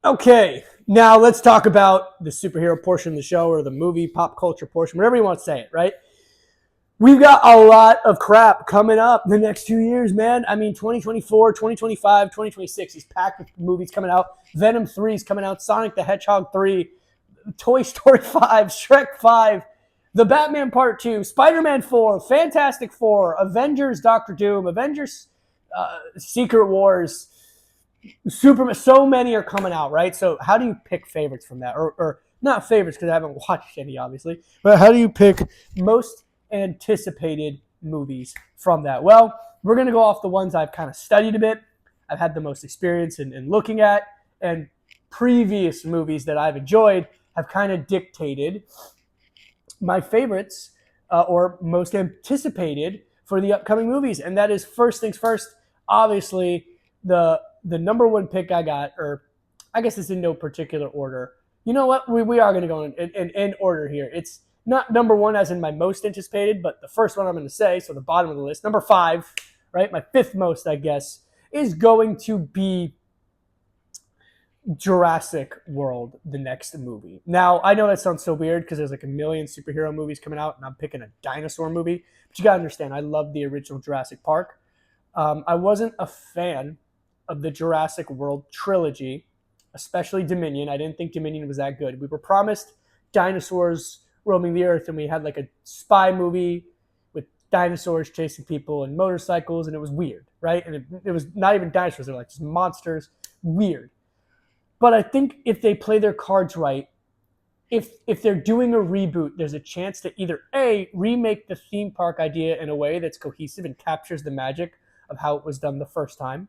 Okay, now let's talk about the superhero portion of the show or the movie pop culture portion, whatever you want to say it, right? We've got a lot of crap coming up the next 2 years, man. I mean, 2024, 2025, 2026 is packed with movies coming out. Venom 3 is coming out, Sonic the Hedgehog 3, Toy Story 5, Shrek 5, The Batman Part 2, Spider-Man 4, Fantastic Four, Avengers Doctor Doom, Avengers Secret Wars, Superman. So many are coming out, right? So how do you pick favorites from that? Or not favorites because I haven't watched any, obviously. But how do you pick most anticipated movies from that? Well, we're going to go off the ones I've kind of studied a bit. I've had the most experience in looking at, and previous movies that I've enjoyed have kind of dictated my favorites or most anticipated for the upcoming movies. And that is, first things first, obviously the number one pick I got, or I guess it's in no particular order. You know what? We are going to go in order here. It's not number one as in my most anticipated, but the first one I'm going to say, so the bottom of the list, number 5, right? My 5th most, I guess, is going to be Jurassic World, the next movie. Now, I know that sounds so weird because there's like a million superhero movies coming out and I'm picking a dinosaur movie. But you got to understand, I love the original Jurassic Park. I wasn't a fan of the Jurassic World trilogy, especially Dominion. I didn't think Dominion was that good. We were promised dinosaurs roaming the earth, and we had like a spy movie with dinosaurs chasing people and motorcycles, and it was weird, right? And it was not even dinosaurs. They were like just monsters. Weird. But I think if they play their cards right, if they're doing a reboot, there's a chance to either A, remake the theme park idea in a way that's cohesive and captures the magic of how it was done the first time,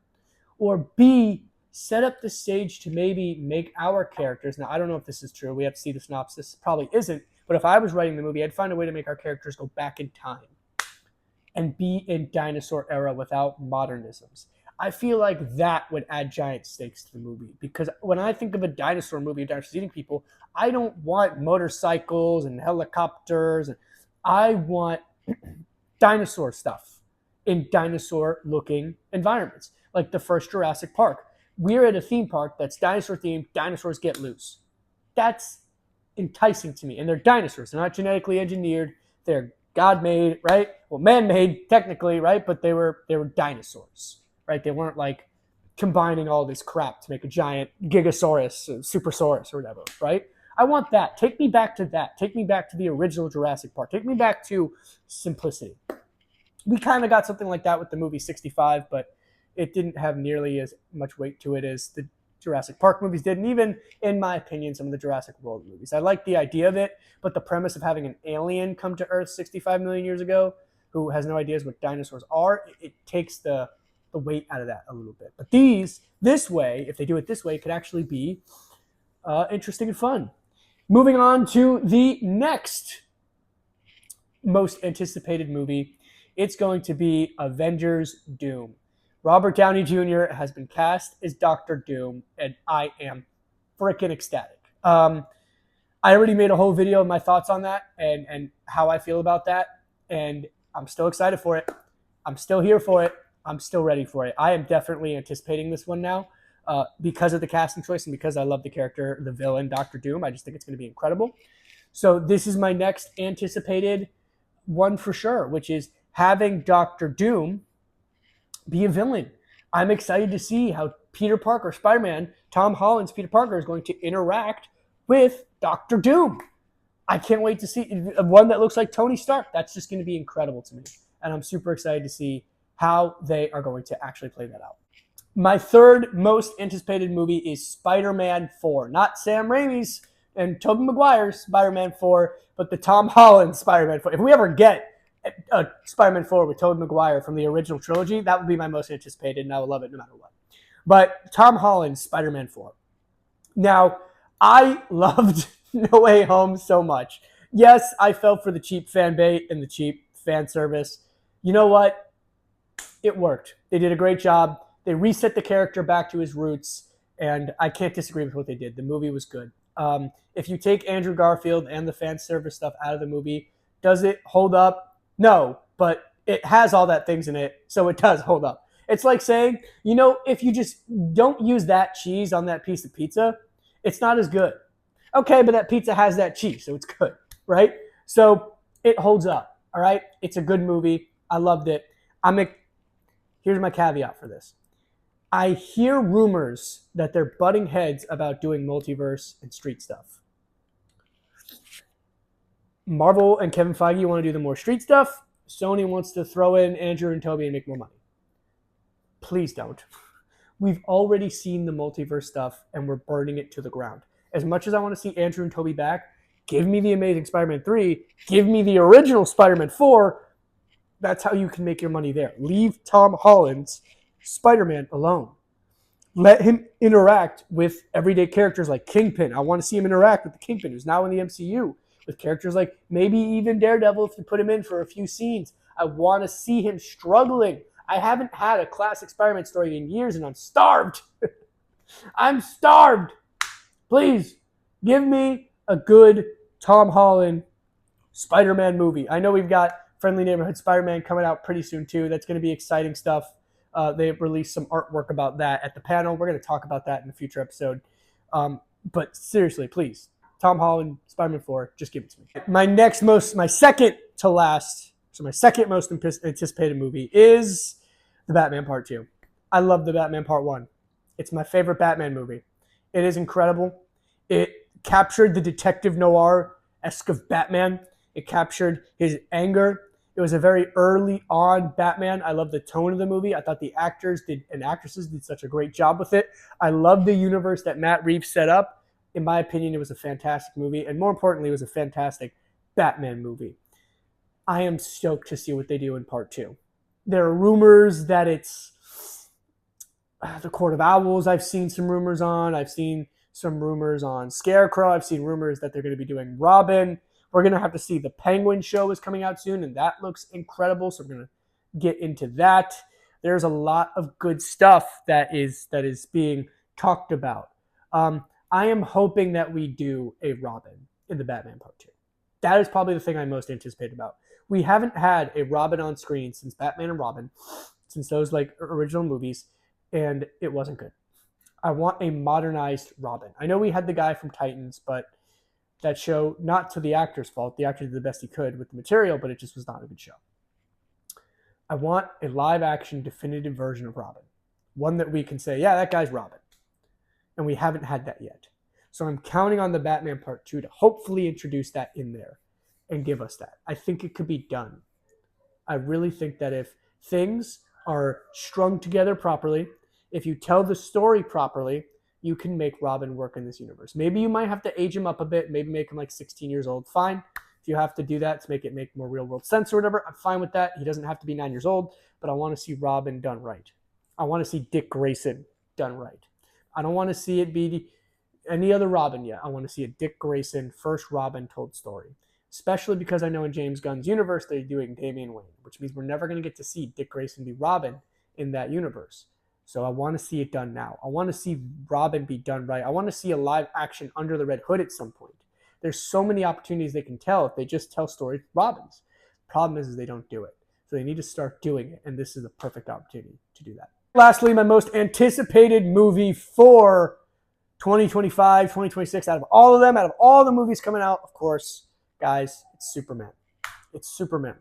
or B, set up the stage to maybe make our characters. Now, I don't know if this is true. We have to see the synopsis. Probably isn't. But if I was writing the movie, I'd find a way to make our characters go back in time and be in dinosaur era without modernisms. I feel like that would add giant stakes to the movie, because when I think of a dinosaur movie, dinosaurs eating people, I don't want motorcycles and helicopters. I want dinosaur stuff in dinosaur-looking environments, like the first Jurassic Park. We're at a theme park that's dinosaur-themed. Dinosaurs get loose. That's enticing to me. And they're dinosaurs. They're not genetically engineered. They're God-made, right? Well, man-made, technically, right? But they were dinosaurs, right? They weren't like combining all this crap to make a giant Gigasaurus, Supersaurus, or whatever, right? I want that. Take me back to that. Take me back to the original Jurassic Park. Take me back to simplicity. We kind of got something like that with the movie 65, but it didn't have nearly as much weight to it as the Jurassic Park movies did. And even, in my opinion, some of the Jurassic World movies. I like the idea of it, but the premise of having an alien come to Earth 65 million years ago who has no ideas what dinosaurs are, it takes the weight out of that a little bit. But this way, if they do it this way, it could actually be interesting and fun. Moving on to the next most anticipated movie, it's going to be Avengers Doom. Robert Downey Jr. has been cast as Dr. Doom, and I am freaking ecstatic. I already made a whole video of my thoughts on that and how I feel about that, and I'm still excited for it. I'm still here for it. I'm still ready for it. I am definitely anticipating this one now because of the casting choice and because I love the character, the villain, Dr. Doom. I just think it's going to be incredible. So this is my next anticipated one for sure, which is having Dr. Doom be a villain. I'm excited to see how Peter Parker, Spider-Man, Tom Holland's Peter Parker is going to interact with Dr. Doom. I can't wait to see one that looks like Tony Stark. That's just going to be incredible to me. And I'm super excited to see how they are going to actually play that out. My third most anticipated movie is Spider-Man 4. Not Sam Raimi's and Tobey Maguire's Spider-Man 4, but the Tom Holland Spider-Man 4. If we ever get Spider-Man 4 with Tobey Maguire from the original trilogy, that would be my most anticipated, and I would love it no matter what. But Tom Holland's Spider-Man 4. Now, I loved No Way Home so much. Yes, I fell for the cheap fan bait and the cheap fan service. You know what? It worked. They did a great job. They reset the character back to his roots, and I can't disagree with what they did. The movie was good. If you take Andrew Garfield and the fan service stuff out of the movie, does it hold up? No, but it has all that things in it, so it does hold up. It's like saying, if you just don't use that cheese on that piece of pizza, It's not as good. Okay, but that pizza has that cheese, so it's good, right? So it holds up. All right, it's a good movie. I loved it. I'm a, Here's my caveat for this. I hear rumors that they're butting heads about doing multiverse and street stuff. Marvel and Kevin Feige want to do the more street stuff. Sony wants to throw in Andrew and Toby and make more money. Please don't. We've already seen the multiverse stuff and we're burning it to the ground. As much as I want to see Andrew and Toby back, give me the Amazing Spider-Man 3, give me the original Spider-Man 4. That's how you can make your money there. Leave Tom Holland's Spider-Man alone. Let him interact with everyday characters like Kingpin. I want to see him interact with the Kingpin, who's now in the MCU, with characters like maybe even Daredevil if you put him in for a few scenes. I want to see him struggling. I haven't had a classic Spider-Man story in years, and I'm starved. I'm starved. Please, give me a good Tom Holland Spider-Man movie. I know we've got Friendly Neighborhood Spider-Man coming out pretty soon, too. That's going to be exciting stuff. They released some artwork about that at the panel. We're going to talk about that in a future episode. But seriously, please, Tom Holland, Spider-Man 4, just give it to me. My second most anticipated movie is The Batman Part 2. I love The Batman Part 1. It's my favorite Batman movie. It is incredible. It captured the detective noir-esque of Batman. It captured his anger. It was a very early on Batman. I love the tone of the movie. I thought the actors and actresses did such a great job with it. I love the universe that Matt Reeves set up. In my opinion, it was a fantastic movie. And more importantly, it was a fantastic Batman movie. I am stoked to see what they do in Part 2. There are rumors that it's the Court of Owls. I've seen some rumors on. I've seen some rumors on Scarecrow. I've seen rumors that they're going to be doing Robin. We're going to have to see the Penguin show is coming out soon, and that looks incredible. So we're going to get into that. There's a lot of good stuff that is being talked about. I am hoping that we do a Robin in the Batman Part 2. That is probably the thing I'm most anticipated about. We haven't had a Robin on screen since Batman and Robin, since those like original movies, and it wasn't good. I want a modernized Robin. I know we had the guy from Titans, but that show, not to the actor's fault. The actor did the best he could with the material, but it just was not a good show. I want a live-action, definitive version of Robin. One that we can say, yeah, that guy's Robin. And we haven't had that yet. So I'm counting on the Batman Part 2 to hopefully introduce that in there and give us that. I think it could be done. I really think that if things are strung together properly, if you tell the story properly, you can make Robin work in this universe. Maybe you might have to age him up a bit, maybe make him like 16 years old. Fine. If you have to do that to make more real world sense or whatever, I'm fine with that. He doesn't have to be 9 years old, but I want to see Robin done right. I want to see Dick Grayson done right. I don't want to see it be any other Robin yet. I want to see a Dick Grayson first Robin told story, especially because I know in James Gunn's universe they're doing Damian Wayne, which means we're never going to get to see Dick Grayson be Robin in that universe. So I want to see it done now. I want to see Robin be done right. I want to see a live action Under the Red Hood at some point. There's so many opportunities they can tell if they just tell stories Robins. Problem is they don't do it. So they need to start doing it, and this is the perfect opportunity to do that. Lastly, my most anticipated movie for 2025, 2026, out of all of them, out of all the movies coming out, of course, guys, it's Superman. It's Superman.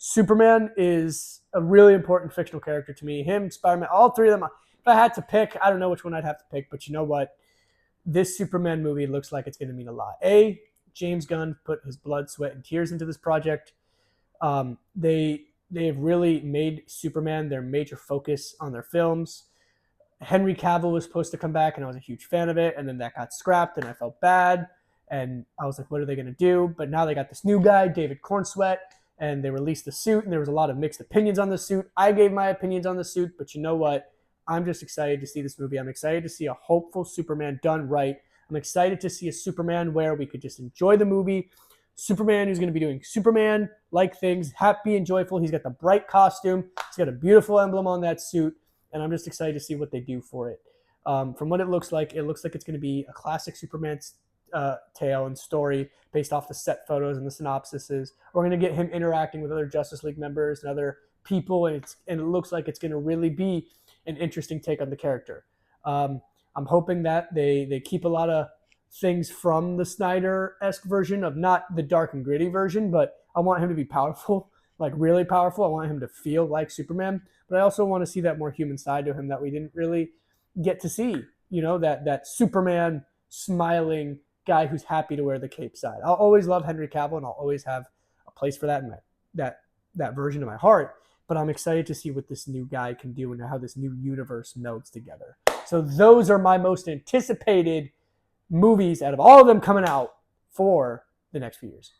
Superman is a really important fictional character to me. Him, Spider-Man, all three of them. If I had to pick, I don't know which one I'd have to pick, but you know what? This Superman movie looks like it's going to mean a lot. James Gunn put his blood, sweat, and tears into this project. They have really made Superman their major focus on their films. Henry Cavill was supposed to come back, and I was a huge fan of it, and then that got scrapped, and I felt bad, and I was like, what are they going to do? But now they got this new guy, David Cornsweet, and they released the suit, and there was a lot of mixed opinions on the suit. I gave my opinions on the suit, but you know what? I'm just excited to see this movie. I'm excited to see a hopeful Superman done right. I'm excited to see a Superman where we could just enjoy the movie. Superman who's going to be doing Superman-like things, happy and joyful. He's got the bright costume. He's got a beautiful emblem on that suit, and I'm just excited to see what they do for it. From what it looks like it's going to be a classic Superman tale and story based off the set photos and the synopsises. We're going to get him interacting with other Justice League members and other people, and it looks like it's going to really be an interesting take on the character. I'm hoping that they keep a lot of things from the Snyder-esque version of not the dark and gritty version, but I want him to be powerful, like really powerful. I want him to feel like Superman, but I also want to see that more human side to him that we didn't really get to see. You know, that Superman smiling guy who's happy to wear the cape side. I'll always love Henry Cavill, and I'll always have a place for that in that version of my heart. But I'm excited to see what this new guy can do and how this new universe melds together. So those are my most anticipated movies out of all of them coming out for the next few years.